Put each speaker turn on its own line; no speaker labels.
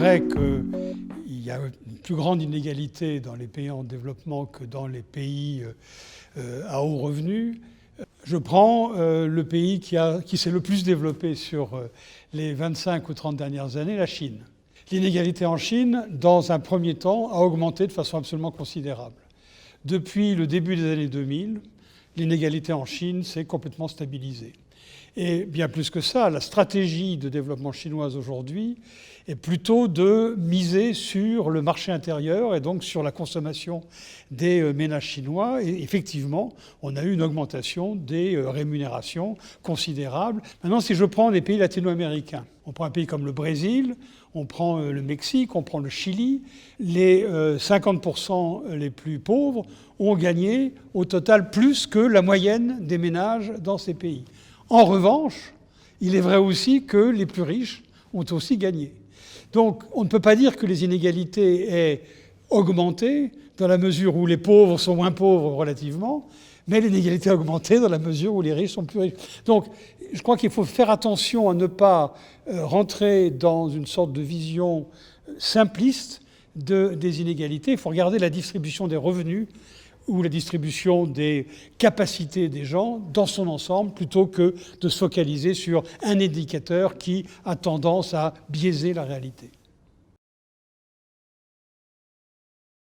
vrai qu'il y a une plus grande inégalité dans les pays en développement que dans les pays à haut revenu. Je prends le pays qui s'est le plus développé sur les 25 ou 30 dernières années, la Chine. L'inégalité en Chine, dans un premier temps, a augmenté de façon absolument considérable. Depuis le début des années 2000, l'inégalité en Chine s'est complètement stabilisée. Et bien plus que ça, la stratégie de développement chinoise aujourd'hui est plutôt de miser sur le marché intérieur et donc sur la consommation des ménages chinois. Et effectivement, on a eu une augmentation des rémunérations considérables. Maintenant, si je prends les pays latino-américains, on prend un pays comme le Brésil, on prend le Mexique, on prend le Chili, les 50% les plus pauvres ont gagné au total plus que la moyenne des ménages dans ces pays. En revanche, il est vrai aussi que les plus riches ont aussi gagné. Donc on ne peut pas dire que les inégalités aient augmenté dans la mesure où les pauvres sont moins pauvres relativement, mais l'inégalité a augmenté dans la mesure où les riches sont plus riches. Donc je crois qu'il faut faire attention à ne pas rentrer dans une sorte de vision simpliste des inégalités. Il faut regarder la distribution des revenus ou la distribution des capacités des gens dans son ensemble, plutôt que de se focaliser sur un indicateur qui a tendance à biaiser la réalité.